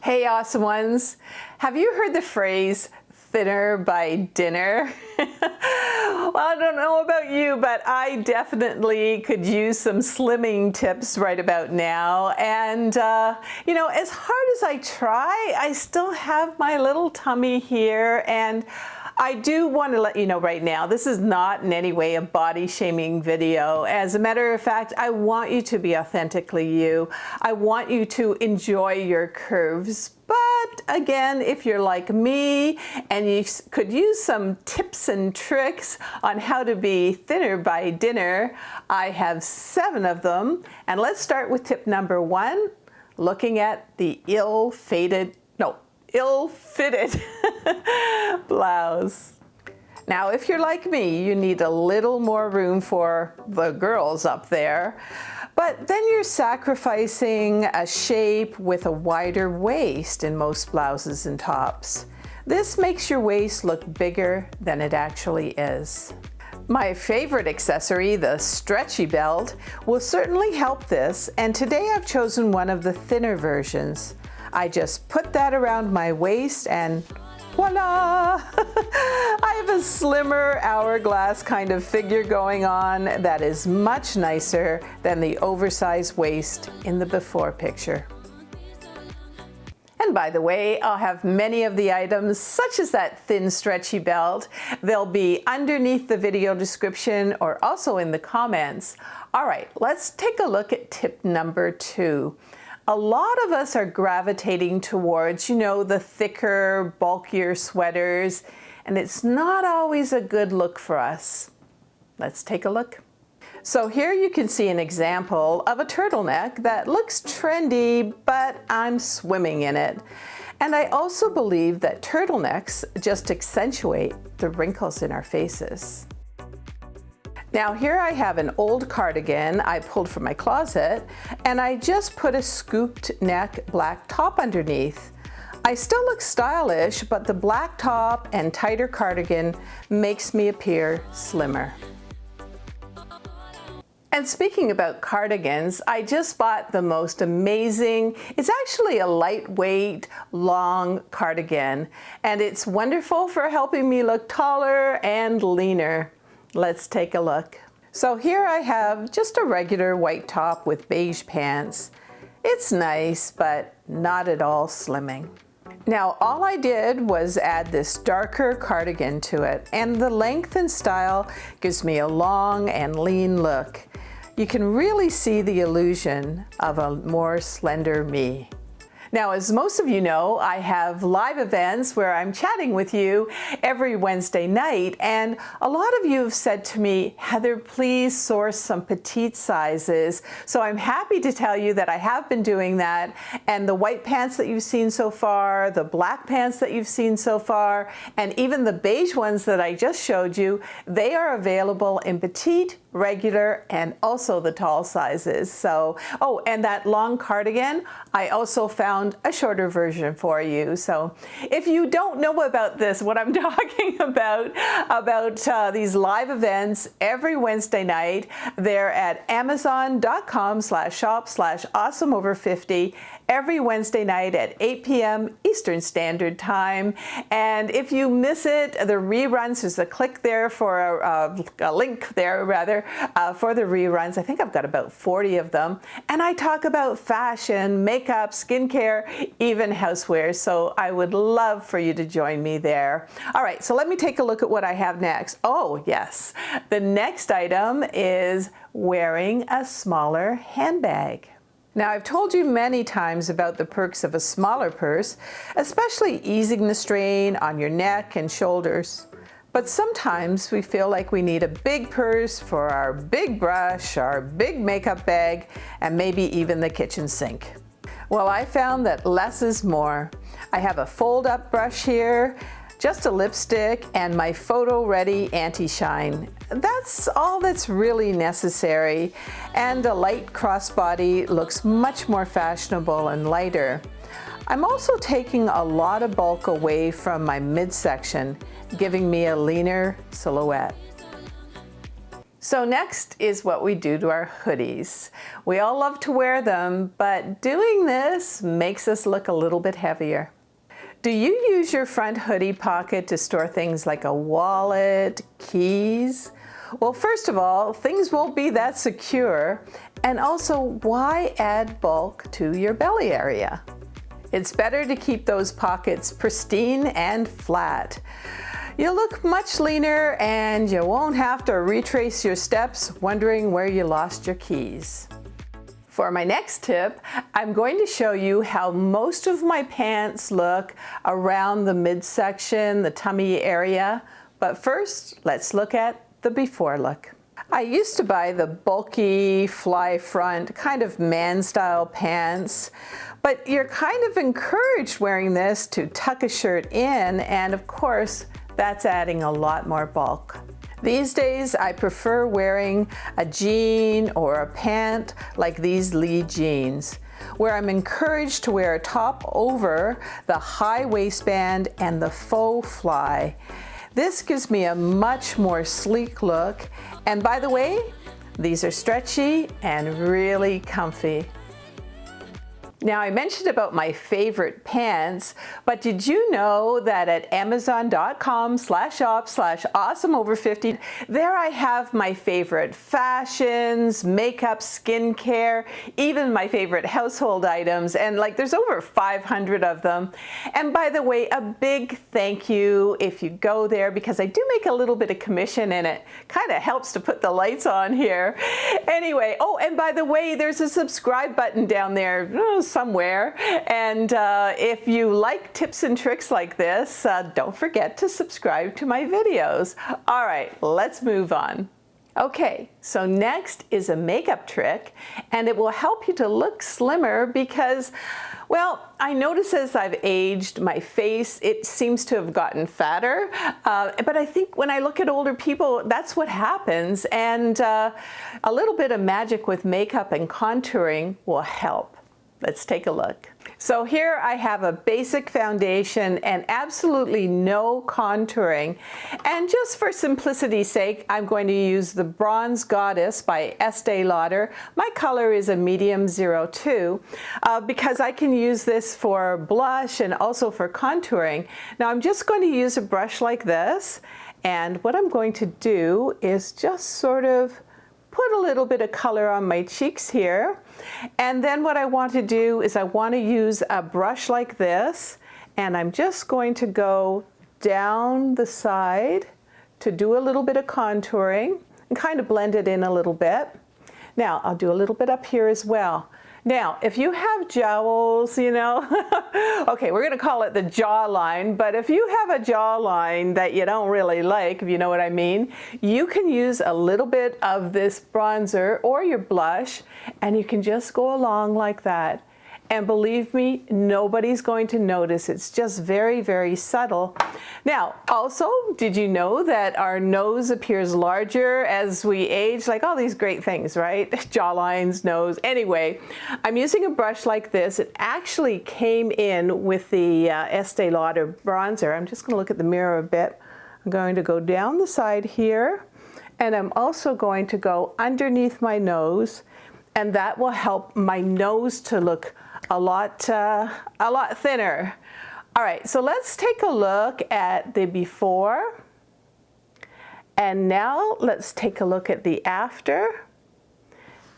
Hey, awesome ones. Have you heard the phrase thinner by dinner? Well, I don't know about you, but I definitely could use some slimming tips right about now. And, as hard as I try, I still have my little tummy here. And I do want to let you know right now, this is not in any way a body shaming video. As a matter of fact, I want you to be authentically you. I want you to enjoy your curves. But again, if you're like me and you could use some tips and tricks on how to be thinner by dinner, I have 7 of them. And let's start with tip number 1, looking at the ill-fitted blouse. Now, if you're like me, you need a little more room for the girls up there, but then you're sacrificing a shape with a wider waist in most blouses and tops. This makes your waist look bigger than it actually is. My favorite accessory, the stretchy belt, will certainly help this, and today I've chosen one of the thinner versions. I just put that around my waist and voila! I have a slimmer hourglass kind of figure going on that is much nicer than the oversized waist in the before picture. And by the way, I'll have many of the items, such as that thin stretchy belt. They'll be underneath the video description or also in the comments. All right, let's take a look at tip number 2. A lot of us are gravitating towards, the thicker, bulkier sweaters, and it's not always a good look for us. Let's take a look. So here you can see an example of a turtleneck that looks trendy, but I'm swimming in it. And I also believe that turtlenecks just accentuate the wrinkles in our faces. Now here I have an old cardigan I pulled from my closet, and I just put a scooped neck black top underneath. I still look stylish, but the black top and tighter cardigan makes me appear slimmer. And speaking about cardigans, I just bought the most amazing, it's actually a lightweight, long cardigan, and it's wonderful for helping me look taller and leaner. Let's take a look. So here I have just a regular white top with beige pants. It's nice, but not at all slimming. Now all I did was add this darker cardigan to it, and the length and style gives me a long and lean look. You can really see the illusion of a more slender me. Now, as most of you know, I have live events where I'm chatting with you every Wednesday night, and a lot of you have said to me, Heather, please source some petite sizes. So I'm happy to tell you that I have been doing that, and the white pants that you've seen so far, the black pants that you've seen so far, and even the beige ones that I just showed you, they are available in petite, regular, and also the tall sizes. So, and that long cardigan, I also found a shorter version for you. So if you don't know about this, what I'm talking about these live events every Wednesday night, they're at amazon.com/shop/awesomeover50 every Wednesday night at 8 p.m. Eastern Standard Time. And if you miss it, the reruns, there's a click there for a link there rather for the reruns. I think I've got about 40 of them. And I talk about fashion, makeup, skincare, even housewares. So I would love for you to join me there. All right, so let me take a look at what I have next. Oh yes, the next item is wearing a smaller handbag. Now, I've told you many times about the perks of a smaller purse, especially easing the strain on your neck and shoulders. But sometimes we feel like we need a big purse for our big brush, our big makeup bag, and maybe even the kitchen sink. Well, I found that less is more. I have a fold-up brush here, just a lipstick, and my photo-ready anti-shine. That's all that's really necessary, and a light crossbody looks much more fashionable and lighter. I'm also taking a lot of bulk away from my midsection, giving me a leaner silhouette. So next is what we do to our hoodies. We all love to wear them, but doing this makes us look a little bit heavier. Do you use your front hoodie pocket to store things like a wallet, keys? Well, first of all, things won't be that secure. And also, why add bulk to your belly area? It's better to keep those pockets pristine and flat. You'll look much leaner and you won't have to retrace your steps wondering where you lost your keys. For my next tip, I'm going to show you how most of my pants look around the midsection, the tummy area. But first, let's look at the before look. I used to buy the bulky, fly front, kind of man-style pants, but you're kind of encouraged wearing this to tuck a shirt in, and of course, that's adding a lot more bulk. These days, I prefer wearing a jean or a pant like these Lee jeans, where I'm encouraged to wear a top over the high waistband and the faux fly. This gives me a much more sleek look, and by the way, these are stretchy and really comfy. Now, I mentioned about my favorite pants, but did you know that at amazon.com/shop/awesomeover50, there I have my favorite fashions, makeup, skincare, even my favorite household items, and like there's over 500 of them. And by the way, a big thank you if you go there, because I do make a little bit of commission and it kind of helps to put the lights on here. Anyway, oh, and by the way, there's a subscribe button down there somewhere, and if you like tips and tricks like this, don't forget to subscribe to my videos. All right, let's move on. Okay, so next is a makeup trick, and it will help you to look slimmer because, well, I notice as I've aged, my face, it seems to have gotten fatter, but I think when I look at older people, that's what happens, and a little bit of magic with makeup and contouring will help. Let's take a look. So here I have a basic foundation and absolutely no contouring. And just for simplicity's sake, I'm going to use the Bronze Goddess by Estee Lauder. My color is a medium 02 because I can use this for blush and also for contouring. Now I'm just going to use a brush like this. And what I'm going to do is just sort of put a little bit of color on my cheeks here. And then what I want to do is I want to use a brush like this, and I'm just going to go down the side to do a little bit of contouring and kind of blend it in a little bit. Now I'll do a little bit up here as well. Now, if you have jowls, you know, okay, we're going to call it the jawline, but if you have a jawline that you don't really like, if you know what I mean, you can use a little bit of this bronzer or your blush, and you can just go along like that. And believe me, nobody's going to notice. It's just very, very subtle. Now, also, did you know that our nose appears larger as we age? Like all these great things, right? Jawlines, nose. Anyway, I'm using a brush like this. It actually came in with the Estee Lauder bronzer. I'm just going to look at the mirror a bit. I'm going to go down the side here, and I'm also going to go underneath my nose, and that will help my nose to look a lot thinner. All right, so let's take a look at the before, and now let's take a look at the after.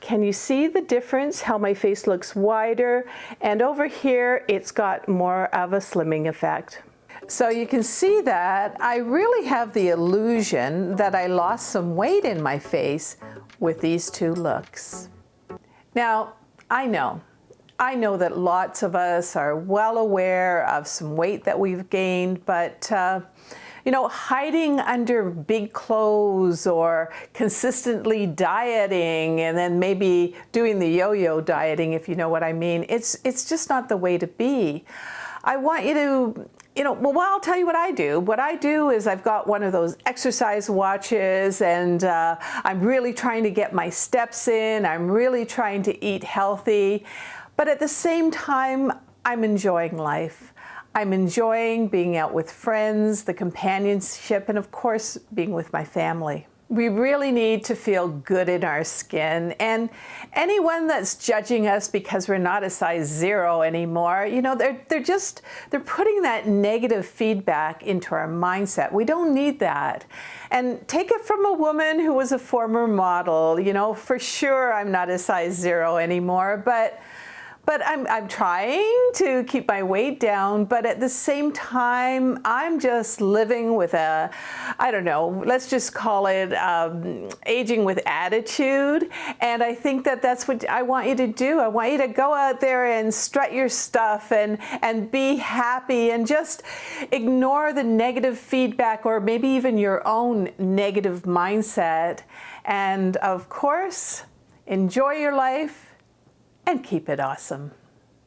Can you see the difference, how my face looks wider, and over here it's got more of a slimming effect. So you can see that I really have the illusion that I lost some weight in my face with these two looks. Now, I know that lots of us are well aware of some weight that we've gained, but you know, hiding under big clothes or consistently dieting and then maybe doing the yo-yo dieting, if you know what I mean, it's just not the way to be. I want you to, well, I'll tell you what I do. What I do is I've got one of those exercise watches, and I'm really trying to get my steps in. I'm really trying to eat healthy. But at the same time, I'm enjoying life. I'm enjoying being out with friends, the companionship, and of course, being with my family. We really need to feel good in our skin, and anyone that's judging us because we're not a size 0 anymore, you know, they're putting that negative feedback into our mindset. We don't need that. And take it from a woman who was a former model. You know, for sure I'm not a size 0 anymore, but I'm trying to keep my weight down, but at the same time, I'm just living with a, I don't know, let's just call it aging with attitude. And I think that that's what I want you to do. I want you to go out there and strut your stuff and be happy, and just ignore the negative feedback, or maybe even your own negative mindset. And of course, enjoy your life and keep it awesome.